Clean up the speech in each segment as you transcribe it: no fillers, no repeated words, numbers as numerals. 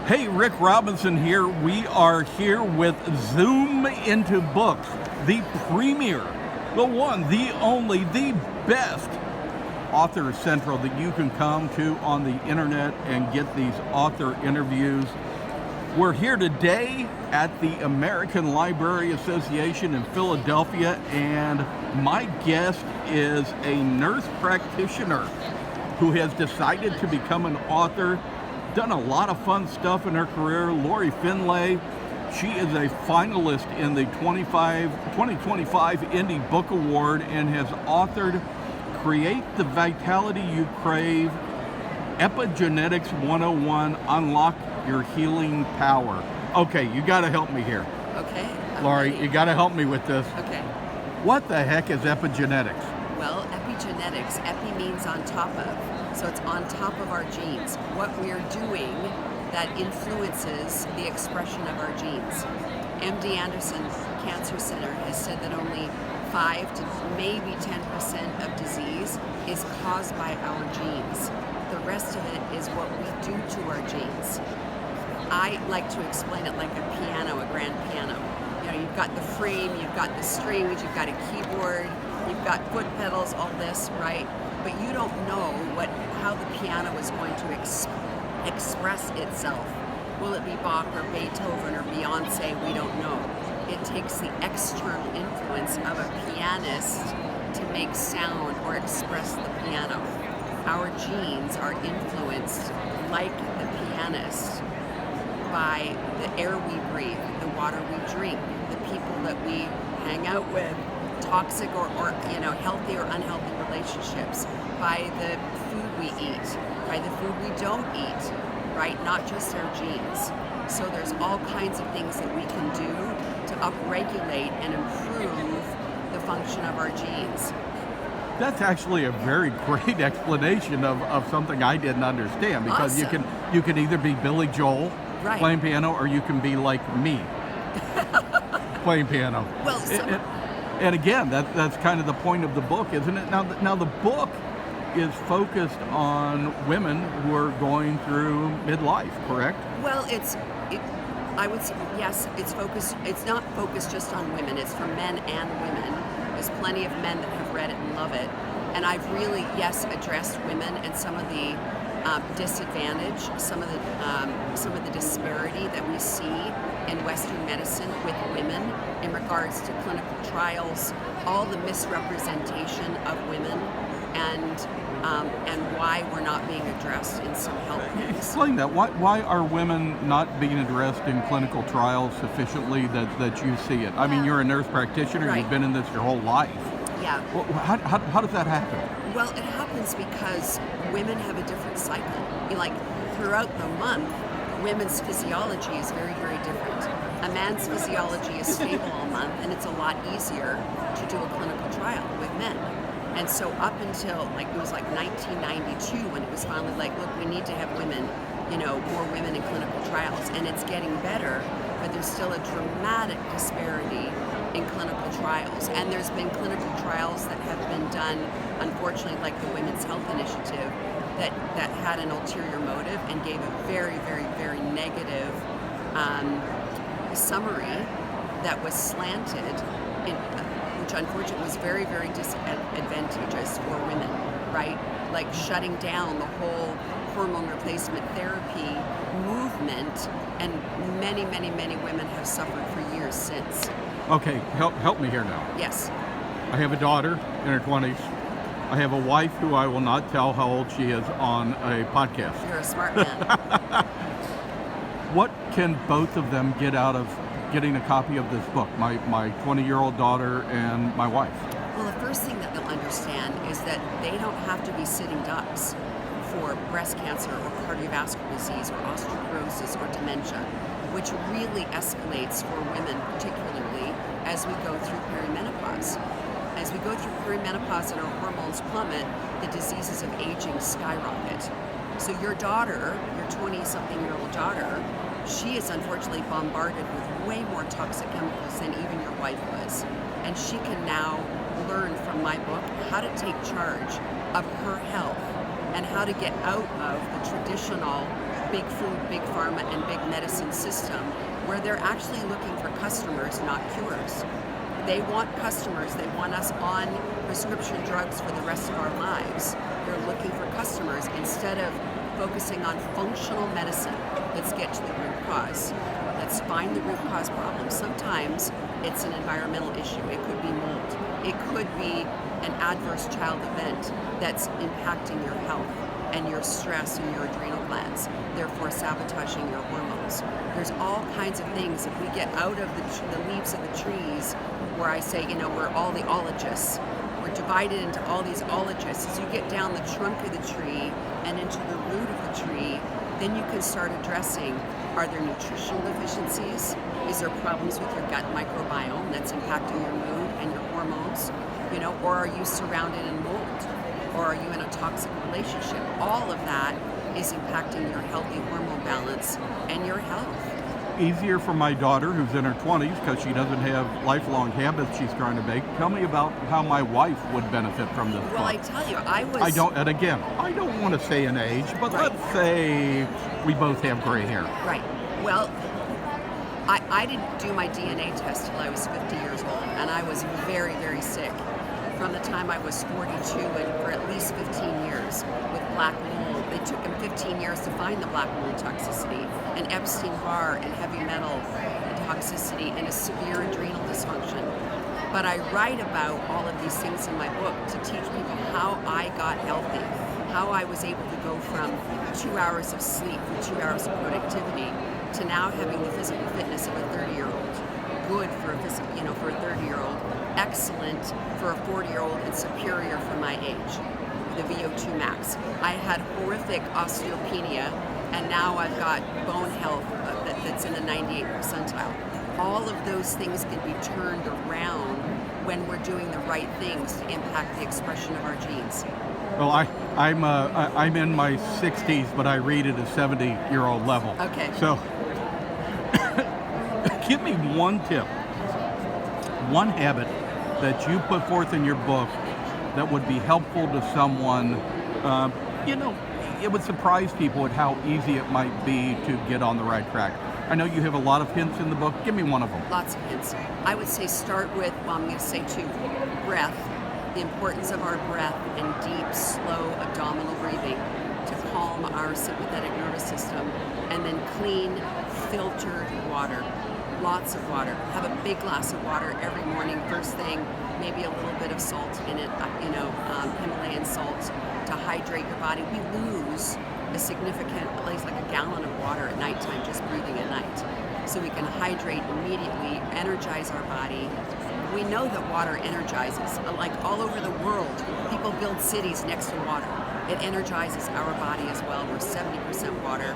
Hey, Rick Robinson here. We are here with Zoom Into Books, the premier, the one, the only, the best author central that you can come to on the internet and get these author interviews. We're here today at the American Library Association in Philadelphia, and my guest is a nurse practitioner who has decided to become an author, done a lot of fun stuff in her career. Lori Finlay, she is a finalist in the 2025 Indie Book Award and has authored Create the Vitality You Crave, Epigenetics 101, Unlock Your Healing Power. Okay, you got to help me here. Okay. Lori, you got to help me with this. Okay. What the heck is epigenetics? Well, epigenetics, epi means on top of. So it's on top of our genes. What we're doing that influences the expression of our genes. MD Anderson Cancer Center has said that only 5 to maybe 10% of disease is caused by our genes. The rest of it is what we do to our genes. I like to explain it like a piano, a grand piano. You know, you've got the frame, you've got the strings, you've got a keyboard, you've got foot pedals, all this, right? But you don't know how the piano is going to express itself. Will it be Bach or Beethoven or Beyonce? We don't know. It takes the external influence of a pianist to make sound or express the piano. Our genes are influenced, like the pianist, by the air we breathe, the water we drink, the people that we hang out with, toxic or healthy or unhealthy relationships, by the food we eat, by the food we don't eat, right? Not just our genes. So there's all kinds of things that we can do to upregulate and improve the function of our genes. That's actually a very great explanation of something I didn't understand, because Awesome. you can either be Billy Joel Right. playing piano, or you can be like me playing piano. Well, and again, that's kind of the point of the book, isn't it? Now the book is focused on women who are going through midlife, correct? Well, I would say yes. It's focused. It's not focused just on women. It's for men and women. There's plenty of men that have read it and love it. And I've really, addressed women and some of the disadvantage, some of the disparity that we see in Western medicine with women in regards to clinical trials, all the misrepresentation of women, and why we're not being addressed in some health things. Explain that. Why are women not being addressed in clinical trials sufficiently that you see it? I mean, you're a nurse practitioner. Right. You've been in this your whole life. Yeah. Well, how does that happen? Well, it happens because women have a different cycle. Like throughout the month, women's physiology is very, very different. A man's physiology is stable all month, and it's a lot easier to do a clinical trial with men. And so up until it was 1992 when it was finally look, we need to have women, more women in clinical trials. And it's getting better, but there's still a dramatic disparity in clinical trials. And there's been clinical trials that have been done, unfortunately, like the Women's Health Initiative, that had an ulterior motive and gave a very, very, very negative summary that was slanted, which unfortunately was very, very disadvantageous for women, right? Like shutting down the whole hormone replacement therapy movement, and many, many, many women have suffered for years since. Okay, help me here now. Yes. I have a daughter in her 20s. I have a wife who I will not tell how old she is on a podcast. You're a smart man. What can both of them get out of getting a copy of this book, my 20-year-old daughter and my wife? Well, the first thing that they'll understand is that they don't have to be sitting ducks for breast cancer or cardiovascular disease or osteoporosis or dementia, which really escalates for women, particularly as we go through perimenopause. As we go through perimenopause and our hormones plummet, the diseases of aging skyrocket. So your daughter, your 20-something-year-old daughter, she is unfortunately bombarded with way more toxic chemicals than even your wife was. And she can now learn from my book how to take charge of her health and how to get out of the traditional big food, big pharma, and big medicine system where they're actually looking for customers, not cures. They want customers. They want us on prescription drugs for the rest of our lives. They're looking for customers instead of focusing on functional medicine. Let's get to the root cause. Let's find the root cause problem. Sometimes it's an environmental issue. It could be mold. It could be an adverse child event that's impacting your health and your stress and your adrenal glands, therefore sabotaging your hormones. There's all kinds of things. If we get out of the leaves of the trees, where I say, we're all the ologists. We're divided into all these ologists. As you get down the trunk of the tree and into the root of the tree, then you can start addressing, are there nutritional deficiencies? Is there problems with your gut microbiome that's impacting your mood and your hormones? Or are you surrounded in mold? Or are you in a toxic relationship? All of that is impacting your healthy hormone balance and your health. Easier for my daughter who's in her 20s because she doesn't have lifelong habits she's trying to make. Tell me about how my wife would benefit from this book. Well, I tell you, I don't want to say an age, but Right. let's say we both have gray hair. Right. Well, I didn't do my DNA test till I was 50 years old, and I was very, very sick from the time I was 42 and for at least 15 years with black mold. It took them 15 years to find the black mold toxicity, and Epstein-Barr and heavy metal toxicity, and a severe adrenal dysfunction. But I write about all of these things in my book to teach people how I got healthy, how I was able to go from 2 hours of sleep and 2 hours of productivity to now having the physical fitness of a 30-year-old. Good for a for a 30-year-old, excellent for a 40-year-old, and superior for my age. The VO2 max. I had horrific osteopenia, and now I've got bone health that's in the 98th percentile. All of those things can be turned around when we're doing the right things to impact the expression of our genes. Well, I'm in my 60s, but I read at a 70-year-old level. Okay. So, give me one tip, one habit that you put forth in your book that would be helpful to someone. It would surprise people at how easy it might be to get on the right track. I know you have a lot of hints in the book. Give me one of them. Lots of hints. I would say start with, I'm going to say two, breath. The importance of our breath and deep, slow abdominal breathing to calm our sympathetic nervous system. And then clean, filtered water. Lots of water. Have a big glass of water every morning. First thing, maybe a little bit of salt in it, Himalayan salt to hydrate your body. We lose a significant, at least like a gallon of water at nighttime just breathing at night. So we can hydrate immediately, energize our body. We know that water energizes. Like all over the world, people build cities next to water. It energizes our body as well. We're 70% water.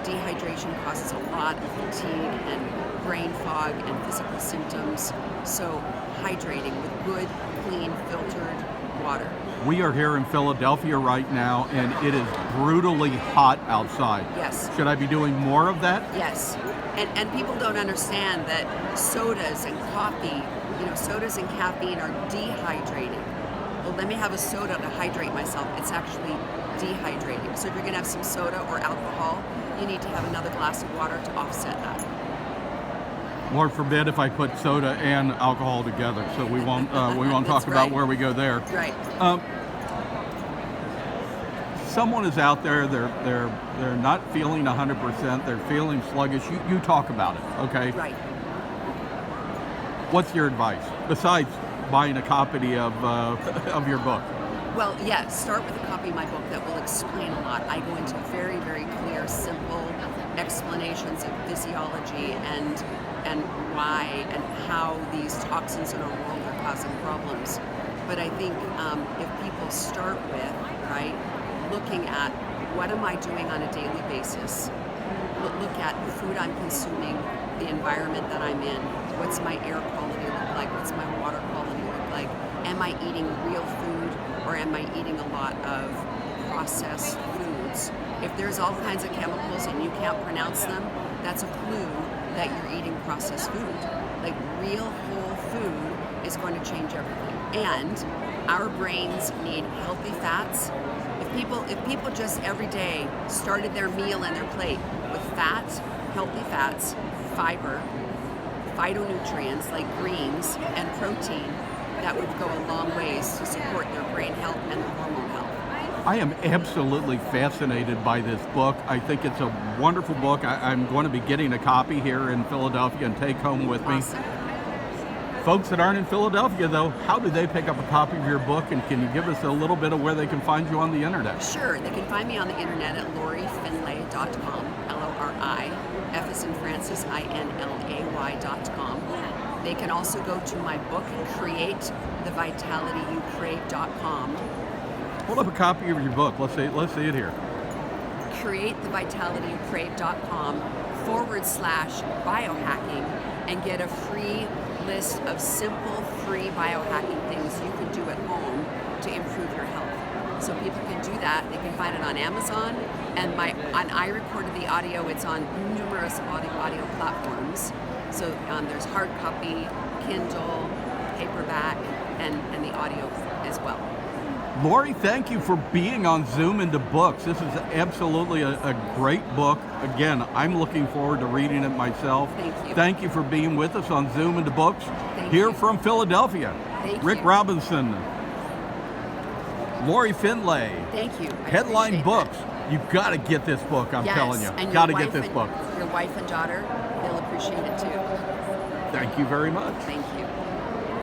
Dehydration causes a lot of fatigue and brain fog and physical symptoms. So hydrating with good, clean, filtered water. We are here in Philadelphia right now, and it is brutally hot outside. Yes. Should I be doing more of that? Yes. And people don't understand that sodas and coffee, sodas and caffeine are dehydrating. Well, let me have a soda to hydrate myself. It's actually dehydrating. So if you're going to have some soda or alcohol, you need to have another glass of water to offset that. Lord forbid if I put soda and alcohol together. So we won't talk about right. where we go there. Right. Someone is out there. They're not feeling 100%. They're feeling sluggish. You talk about it. Okay. Right. What's your advice besides buying a copy of your book? Well, yeah, start with a copy of my book that will explain a lot. I go into very, very clear, simple explanations of physiology and why and how these toxins in our world are causing problems. But I think if people start with, right, looking at what am I doing on a daily basis, look at the food I'm consuming, the environment that I'm in, what's my air quality look like, what's my water quality look like, am I eating real food or am I eating a lot of processed foods? If there's all kinds of chemicals and you can't pronounce them, that's a clue that you're eating processed food. Like real whole food is going to change everything. And our brains need healthy fats. If if people just every day started their meal and their plate with fats, healthy fats, fiber, phytonutrients like greens, and protein, that would go a long ways to support their brain health and their hormone health. I am absolutely fascinated by this book. I think it's a wonderful book. I'm going to be getting a copy here in Philadelphia and take home with me. Awesome. Folks that aren't in Philadelphia, though, how do they pick up a copy of your book? And can you give us a little bit of where they can find you on the internet? Sure. They can find me on the internet at lorifinlay.com, Lori, F as in Francis, INLAY.com. They can also go to my book, createthevitalityyoucrave.com. Hold up a copy of your book. Let's see it here. createthevitalityyoucrave.com/biohacking and get a free list of simple, free biohacking things you can do at home to improve your health. So people can do that. They can find it on Amazon, and I recorded the audio. It's on numerous audio platforms. So there's hard copy, Kindle, paperback, and the audio as well. Lori, thank you for being on Zoom into Books. This is absolutely a great book. Again, I'm looking forward to reading it myself. Thank you. Thank you for being with us on Zoom into Books. Thank Here you. from Philadelphia, Thank Rick you. Robinson, Lori Finlay, Thank you. I Headline appreciate Books. that. You've got to get this book, I'm Yes, telling you. and your Got to wife get this and- book. Your wife and daughter, they'll appreciate it too. Thank you very much. Thank you.